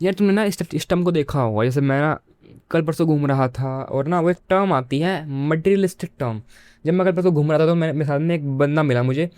यार तुमने ना इस टर्म को देखा होगा, जैसे मैं ना कल परसों घूम रहा था और ना वो एक टर्म आती है मटेरियलिस्टिक टर्म। जब मैं कल परसों घूम रहा था तो मेरे साथ में एक बंदा मिला मुझे,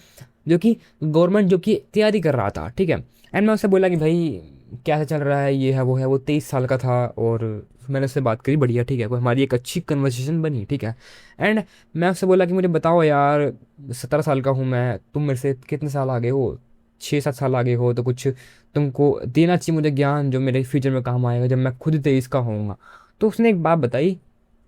जो कि गवर्नमेंट जॉब की तैयारी कर रहा था, ठीक है। एंड मैं उससे बोला कि भाई कैसा चल रहा है, ये है वो है। वो 23 साल का था और मैंने उससे बात करी, बढ़िया, ठीक है। वो हमारी एक अच्छी कन्वर्सेशन बनी, ठीक है। एंड मैं उससे बोला कि मुझे बताओ यार, 17 साल का हूँ मैं, तुम मेरे से कितने साल आगे हो, 6-7 साल आगे हो, तो कुछ तुमको देना चाहिए मुझे ज्ञान जो मेरे फ्यूचर में काम आएगा जब मैं खुद 23 का होऊंगा। तो उसने एक बात बताई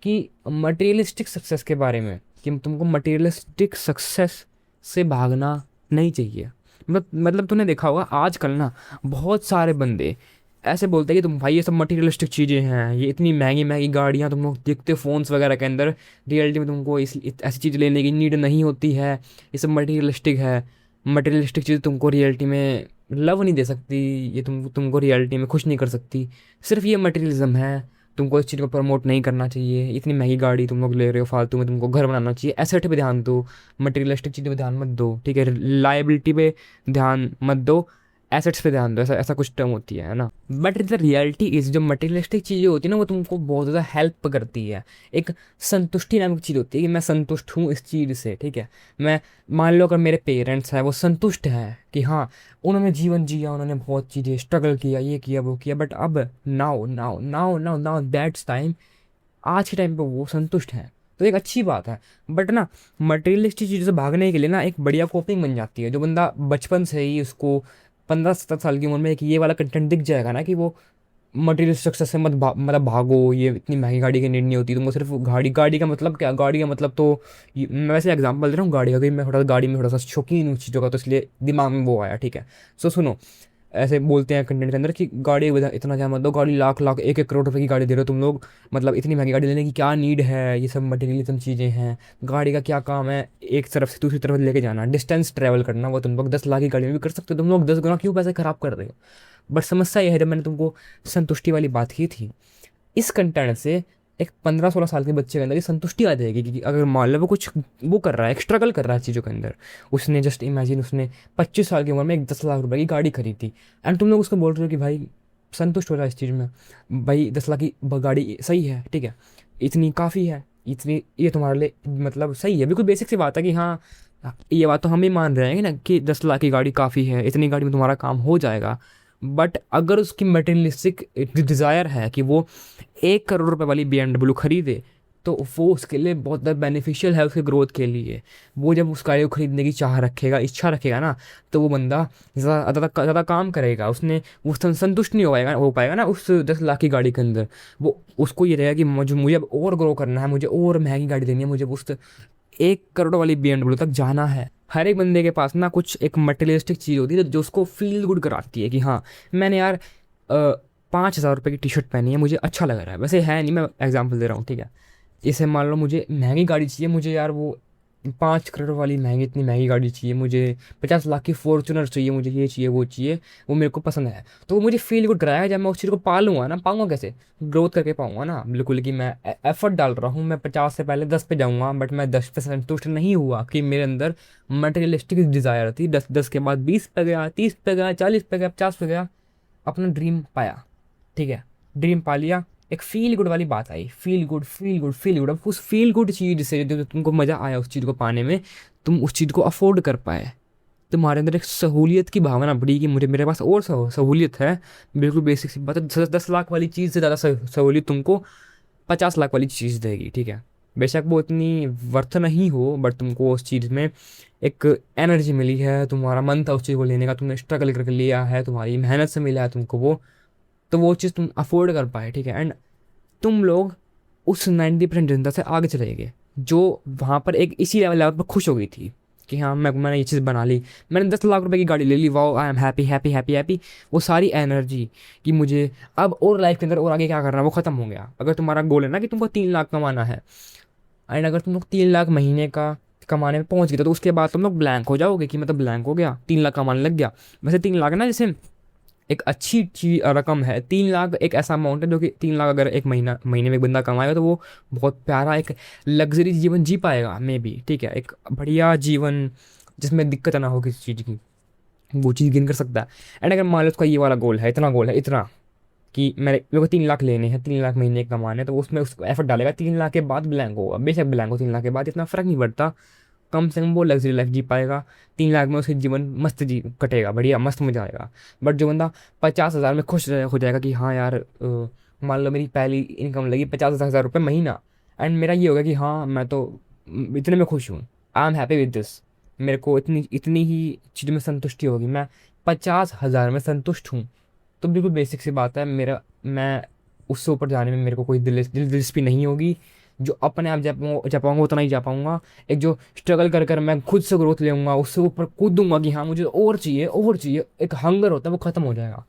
कि मटेरियलिस्टिक सक्सेस के बारे में, कि तुमको मटेरियलिस्टिक सक्सेस से भागना नहीं चाहिए। मतलब तूने देखा होगा आजकल ना बहुत सारे बंदे ऐसे बोलते हैं कि तुम भाई ये सब मटेरियलिस्टिक चीज़ें हैं, ये इतनी महंगी महंगी गाड़ियाँ तुम लोग देखते हो फ़ोन्स वगैरह के अंदर, रियलिटी में तुमको ऐसी चीज़ लेने की नीड नहीं होती है, ये सब मटेरियलिस्टिक है। मटेरियलिस्टिक चीज़ तुमको रियलिटी में लव नहीं दे सकती, ये तुमको रियलिटी में खुश नहीं कर सकती। सिर्फ ये मटेरियलिज्म है, तुमको इस चीज़ को प्रमोट नहीं करना चाहिए। इतनी महंगी गाड़ी तुम लोग ले रहे हो फालतू में, तुमको घर बनाना चाहिए, एसेट पे ध्यान दो, मटेरियलिस्टिक चीज़ों पे ध्यान मत दो, ठीक है। लाइबिलिटी पे ध्यान मत दो, एसेट्स पे ध्यान दो, ऐसा ऐसा कुछ टर्म होती है ना। बट द रियलिटी इज, जो मटेरियलिस्टिक चीज़ें होती है ना वो तुमको बहुत ज़्यादा हेल्प करती है। एक संतुष्टि नामक चीज़ होती है कि मैं संतुष्ट हूँ इस चीज़ से, ठीक है। मैं मान लो अगर मेरे पेरेंट्स हैं वो संतुष्ट हैं कि हाँ उन्होंने जीवन जिया, उन्होंने बहुत चीज़ें स्ट्रगल किया, ये किया वो किया, बट अब now now now now now that's time, आज के टाइम पे वो संतुष्ट हैं, तो एक अच्छी बात है। बट ना मटेरियलिस्टिक चीज़ों से भागने के लिए ना एक बढ़िया कोपिंग बन जाती है। जो बंदा बचपन से ही उसको 15-17 साल की उम्र में एक ये वाला कंटेंट दिख जाएगा ना कि वो मटेरियल सक्सेस से मतलब भागो, ये इतनी महंगी गाड़ी की नीड नहीं होती तुमको, सिर्फ गाड़ी, गाड़ी का मतलब क्या, गाड़ी का मतलब तो मैं वैसे एग्जांपल दे रहा हूँ गाड़ी का, क्योंकि मैं थोड़ा गाड़ी में थोड़ा सा शौकीन हूँ चीज़ों का, तो इसलिए दिमाग में वो आया, ठीक है। सो सुनो, ऐसे बोलते हैं कंटेंट के अंदर कि गाड़ी इतना क्या, मतलब गाड़ी लाख लाख 1-1 करोड़ रुपए की गाड़ी दे रहे हो तुम लोग, मतलब इतनी महंगी गाड़ी लेने की क्या नीड है, ये सब मटेरियलिज्म चीज़ें हैं। गाड़ी का क्या काम है, एक तरफ से दूसरी तरफ लेके जाना, डिस्टेंस ट्रैवल करना, वो तुम लोग 10 लाख की गाड़ी में भी कर सकते हो, तुम लोग 10 गुना क्यों पैसे खराब कर रहे हो। बट समस्या यह है, जब मैंने तुमको संतुष्टि वाली बात की थी, इस कंटेंट से एक 15-16 साल के बच्चे के अंदर ये संतुष्टि आ जाएगी कि अगर मान लो वो कुछ वो कर रहा है, एक स्ट्रगल कर रहा है चीज़ों के अंदर। उसने जस्ट इमेजिन, उसने 25 साल की उम्र में एक 10 लाख रुपए की गाड़ी खरीदी, एंड तुम लोग उसको बोल रहे हो कि भाई संतुष्ट हो रहा है इस चीज़ में, भाई 10 लाख की गाड़ी सही है, ठीक है, इतनी काफ़ी है, इतनी ये तुम्हारे लिए मतलब सही है। बिल्कुल बेसिक सी बात है कि हाँ, ये बात तो हम ही मान रहे हैं ना कि 10 लाख की गाड़ी काफ़ी है, इतनी गाड़ी में तुम्हारा काम हो जाएगा। बट अगर उसकी मटेरियलिस्टिक डिज़ायर है कि वो 1 करोड़ रुपए वाली BMW खरीदे, तो वो उसके लिए बहुत ज़्यादा बेनिफिशियल है उसके ग्रोथ के लिए। वो जब उस गाड़ी को खरीदने की चाह रखेगा, इच्छा रखेगा ना, तो वो बंदा ज़्यादा काम करेगा, उसने वो संतुष्ट नहीं हो पाएगा ना उस 10 लाख की गाड़ी के अंदर। वो उसको ये रहेगा कि मुझे अब और ग्रो करना है, मुझे और महंगी गाड़ी देनी है, मुझे उस 1 करोड़ वाली BMW तक जाना है। हर एक बंदे के पास ना कुछ एक मटेरियलिस्टिक चीज़ होती है जो उसको फील गुड कराती है कि हाँ मैंने यार 5,000 रुपये की टी शर्ट पहनी है, मुझे अच्छा लग रहा है। वैसे है नहीं, मैं एग्जांपल दे रहा हूँ, ठीक है। इसे मान लो मुझे महंगी गाड़ी चाहिए, मुझे यार वो 5 करोड़ वाली महंगी, इतनी महंगी गाड़ी चाहिए, मुझे 50 लाख की फॉर्चुनर चाहिए, मुझे ये चाहिए वो चाहिए, वो मेरे को पसंद है। तो वो मुझे फील गुड कराएगा जब मैं उस चीज़ को पालूंगा ना। पाऊंगा कैसे, ग्रोथ करके पाऊंगा ना, बिल्कुल कि मैं एफर्ट डाल रहा हूँ, मैं 50 से पहले 10 पे जाऊँगा, बट मैं 10 पे संतुष्ट नहीं हुआ कि मेरे अंदर मटेरियलिस्टिक डिज़ायर थी। 10 के बाद 20 पे गया, 30 पे गया, 40 पे गया, 50 पे गया, अपना ड्रीम पाया, ठीक है। ड्रीम पा लिया, एक फील गुड वाली बात आई, feel good feel good feel good. अब उस फील गुड चीज़ से जो तुमको मज़ा आया उस चीज़ को पाने में, तुम उस चीज़ को अफोर्ड कर पाए, तुम्हारे अंदर एक सहूलियत की भावना बढ़ी कि मुझे, मेरे पास और सहूलियत है। बिल्कुल बेसिक सी बात है, 10 लाख वाली चीज़ से ज़्यादा सहूलियत तुमको 50 लाख वाली चीज़ देगी, ठीक है। बेशक वो इतनी वर्थ नहीं हो, बट तुमको उस चीज़ में एक एनर्जी मिली है, तुम्हारा मन था उस चीज़ को लेने का, तुमने स्ट्रगल करके लिया है, तुम्हारी मेहनत से मिला है तुमको वो, तो वो चीज़ तुम अफोर्ड कर पाए, ठीक है। एंड तुम लोग उस 90% जनता से आगे चले गए जो वहाँ पर एक इसी लेवल पर खुश हो गई थी कि हाँ मैंने ये चीज़ बना ली, मैंने 10 लाख रुपए की गाड़ी ले ली, wow I am happy happy happy happy. वो सारी एनर्जी कि मुझे अब और लाइफ के अंदर और आगे क्या करना है वो ख़त्म हो गया। अगर तुम्हारा गोल है ना कि तुमको 3 लाख कमाना है, एंड अगर तुम लोग 3 लाख महीने का कमाने में पहुंच गए, तो उसके बाद तुम लोग ब्लैंक हो जाओगे कि मतलब ब्लैंक हो गया, 3 लाख कमाने लग गया। वैसे 3 लाख ना जैसे एक अच्छी रकम है। 3 लाख एक ऐसा अमाउंट है जो कि 3 लाख अगर एक महीने में एक बंदा कमाएगा तो वो बहुत प्यारा एक लग्जरी जीवन जी पाएगा मे बी, ठीक है। एक बढ़िया जीवन जिसमें दिक्कत ना हो किसी चीज़ की, वो चीज़ गेन कर सकता है। एंड अगर मान लो उसका ये वाला गोल है, इतना गोल है, इतना, कि मेरे को 3 लाख लेने हैं, 3 लाख महीने के कमाने हैं, तो उसमें उसको एफर्ट डालेगा। 3 लाख के बाद ब्लैंक होगा, बेशक ब्लैंक हो, 3 लाख के बाद इतना फ़र्क नहीं पड़ता। कम से कम वो लग्जरी लाइफ जी पाएगा। 3 लाख में उसका जीवन मस्त जी कटेगा, बढ़िया मस्त मजा आएगा। बट जो बंदा 50,000 में खुश हो जाएगा कि हाँ यार, मान लो मेरी पहली इनकम लगी 50,000 रुपये महीना, एंड मेरा ये होगा कि हाँ मैं तो इतने में खुश हूँ, आई एम हैप्पी विद दिस, मेरे को इतनी इतनी ही चीज़ में संतुष्टि होगी, मैं 50,000 में संतुष्ट हूँ, तो बिल्कुल बेसिक सी बात है, मेरा मैं उससे ऊपर जाने में मेरे को कोई दिलचस्पी नहीं होगी। जो अपने आप जा पाऊँगा उतना ही जा पाऊँगा। एक जो स्ट्रगल कर कर मैं खुद से ग्रोथ लेऊँगा, उससे ऊपर कूदूँगा कि हाँ मुझे और चाहिए, एक हंगर होता है वो ख़त्म हो जाएगा।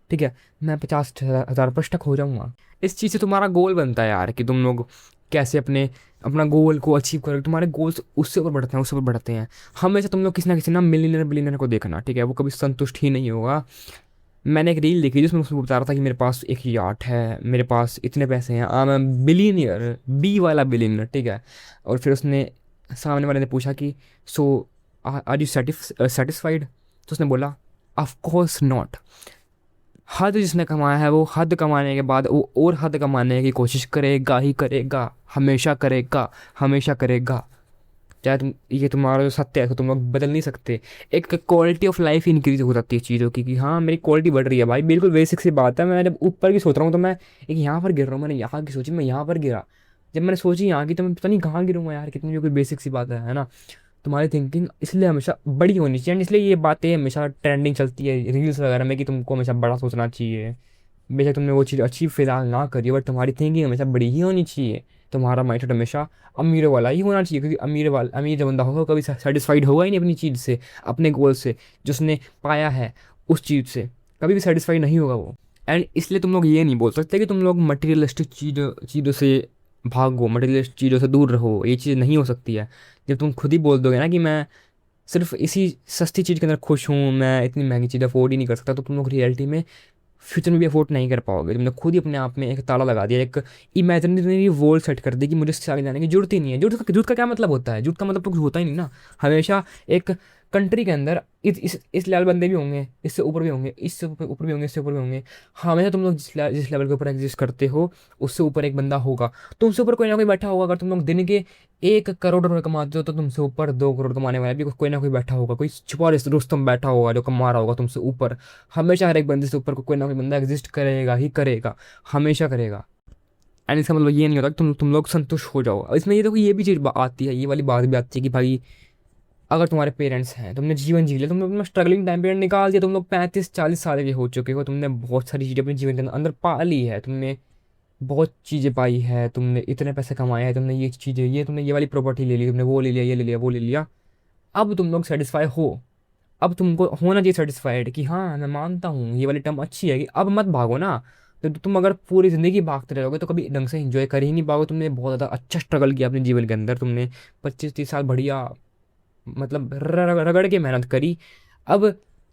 ठीक है, मैं 50,000 पर स्टक हो जाऊँगा। इस चीज़ से तुम्हारा गोल बनता है यार, कि तुम लोग कैसे अपना गोल को अचीव करोगे। तुम्हारे गोल्स उससे ऊपर बढ़ते हैं, उससे ऊपर बढ़ते हैं। हमेशा तुम लोग किसी ना किसी ना मिलियनर बिलियनर को देखना, ठीक है, वो कभी संतुष्ट ही नहीं होगा। मैंने एक रील देखी जिसमें उसको बता रहा था कि मेरे पास एक याट है, मेरे पास इतने पैसे हैं, आई एम बिलीनियर, बी वाला बिलीनियर, ठीक है। और फिर उसने सामने वाले ने पूछा कि सो आर यू सेटिस्फाइड, तो उसने बोला ऑफ कोर्स नॉट। हद जिसने कमाया है वो हद कमाने के बाद वो और हद कमाने की कोशिश करेगा ही करेगा, हमेशा करेगा, हमेशा करेगा। चाहे ये तुम्हारा जो सत्य है तो तुम लोग बदल नहीं सकते। एक क्वालिटी ऑफ लाइफ इंक्रीज हो जाती है चीज़ों की, कि हाँ मेरी क्वालिटी बढ़ रही है भाई, बिल्कुल बेसिक सी बात है। मैं जब ऊपर की सोच रहा हूँ तो मैं एक यहाँ पर गिर रहा हूँ, मैंने यहाँ की सोची मैं यहाँ पर गिरा, जब मैंने सोची यहाँ की तो मैं पता नहीं कहाँ गिरूँगा यार, कितनी जो कोई बेसिक सी बात है ना। तुम्हारी थिंकिंग इसलिए हमेशा बड़ी होनी चाहिए, एंड इसलिए ये बातें हमेशा ट्रेंडिंग चलती है रील्स वगैरह में, कि तुमको हमेशा बड़ा सोचना चाहिए। बेशक तुमने वो चीज़ अचीव फिलहाल ना करी, बट तुम्हारी थिंकिंग हमेशा बड़ी ही होनी चाहिए। तुम्हारा माइंडसेट हमेशा अमीरों वाला ही होना चाहिए, क्योंकि अमीर जो बंदा होगा कभी सेटिस्फाइड होगा ही नहीं अपनी चीज़ से, अपने गोल से, जो उसने पाया है उस चीज़ से कभी भी सेटिस्फाइड नहीं होगा वो। एंड इसलिए तुम लोग ये नहीं बोल सकते कि तुम लोग मटेरियलिस्टिक चीज़ों से भागो, मटेरियलिस्टिक चीज़ों से दूर रहो, ये चीज़ नहीं हो सकती है। जब तुम खुद ही बोल दोगे ना कि मैं सिर्फ इसी सस्ती चीज़ के अंदर खुश हूँ, मैं इतनी महंगी चीज़ अफोर्ड ही नहीं कर सकता, तो तुम लोग रियलिटी में फ्यूचर में भी अफोर्ड नहीं कर पाओगे। तुमने खुद ही अपने आप में एक ताला लगा दिया, एक इमेजिनरी वॉल सेट कर दी कि मुझे इससे आगे जाने की जरूरत ही नहीं है। जरूरत का क्या मतलब होता है? जरूरत का मतलब तो कुछ होता ही नहीं ना। हमेशा एक कंट्री के अंदर इस लेवल बंदे भी होंगे, इससे ऊपर भी होंगे, इससे ऊपर भी होंगे, इससे ऊपर भी होंगे। हमेशा तुम लोग जिस लेवल के ऊपर एग्जिस्ट करते हो उससे ऊपर एक बंदा होगा, तुमसे ऊपर कोई ना कोई बैठा होगा। अगर तुम लोग दिन के 1 करोड़ रुपये कमाते हो तो तुमसे ऊपर 2 करोड़ कमाने वाला भी कोई ना कोई बैठा होगा, कोई छुपा रुस्तम बैठा होगा जो कमा रहा होगा तुमसे ऊपर। हमेशा हर एक बंदे से ऊपर कोई ना कोई बंदा एग्जिस्ट करेगा ही करेगा, हमेशा करेगा। एंड इसका मतलब ये नहीं होता कि तुम लोग संतुष्ट हो जाओ। इसमें ये देखो, ये भी चीज़ आती है, ये वाली बात भी आती है कि भाई अगर तुम्हारे पेरेंट्स हैं, तुमने जीवन जी लिया, तुमने अपना स्ट्रगलिंग टाइम पीरियड निकाल दिया, तुम लोग 35-40 साल के हो चुके हो, तुमने बहुत सारी चीज़ें अपने जीवन के अंदर पा ली है, तुमने बहुत चीज़ें पाई है, तुमने इतने पैसे कमाए हैं, तुमने ये चीज़ें, ये तुमने ये वाली प्रॉपर्टी ले ली, तुमने वो ले लिया, ये ले लिया, वो ले लिया। अब तुम लोग सेटिस्फाई हो, अब तुमको होना चाहिए सेटिस्फाइड कि हाँ मैं मानता हूँ ये वाली टर्म अच्छी है, कि अब मत भागो ना। तो तुम अगर पूरी ज़िंदगी भागते रहोगे तो कभी ढंग से एंजॉय कर ही नहीं पाओगे। तुमने बहुत ज़्यादा अच्छा स्ट्रगल किया अपने जीवन के अंदर, तुमने 25-30 साल बढ़िया मतलब रगड़ के मेहनत करी। अब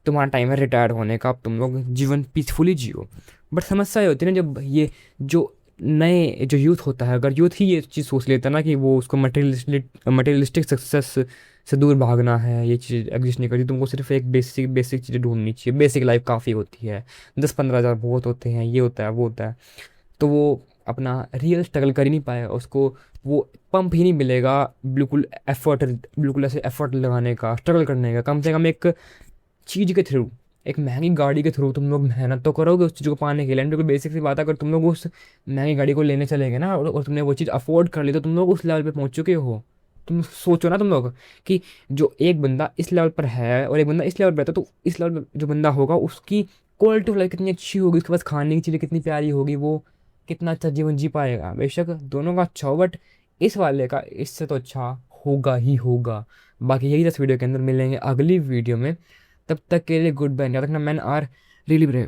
तुम्हारा टाइम है रिटायर होने का, अब तुम लोग जीवन पीसफुली जियो। बट समस्या ये होती है ना, जब ये जो नए जो यूथ होता है, अगर यूथ ही ये चीज़ सोच लेता ना कि वो उसको मटेरियलिस्टिक सक्सेस से दूर भागना है, ये चीज़ एग्जिस्ट नहीं करती, तुमको सिर्फ एक बेसिक बेसिक चीज़ें ढूंढनी चाहिए। बेसिक लाइफ काफ़ी होती है, 10-15 हज़ार बहुत होते हैं, ये होता है वो होता है, तो वो अपना रियल स्ट्रगल कर ही नहीं पाएगा, उसको वो पंप ही नहीं मिलेगा बिल्कुल एफर्ट, बिल्कुल ऐसे एफर्ट लगाने का, स्ट्रगल करने का। कम से कम एक चीज़ के थ्रू, एक महंगी गाड़ी के थ्रू तुम लोग मेहनत तो करोगे उस चीज़ को पाने के लिए। बिल्कुल बेसिक सी बात है, अगर तुम लोग उस महंगी गाड़ी को लेने चलेंगे ना और तुमने वो चीज़ अफोर्ड कर ली, तो तुम लोग उस लेवल पे पहुंच चुके हो। तुम सोचो ना तुम लोग कि जो एक बंदा इस लेवल पर है और एक बंदा इस लेवल पर है, तो इस लेवल पर जो बंदा होगा उसकी क्वालिटी ऑफ लाइफ कितनी अच्छी होगी, उसके पास खाने की चीज़ें कितनी प्यारी होगी, वो कितना अच्छा जीवन जी पाएगा। बेशक दोनों का अच्छा हो, बट इस वाले का इससे तो अच्छा होगा ही होगा। बाकी यही 10 वीडियो के अंदर मिलेंगे अगली वीडियो में, तब तक के लिए गुड बाय। याद रखना, मैन आर रियली ब्रेव।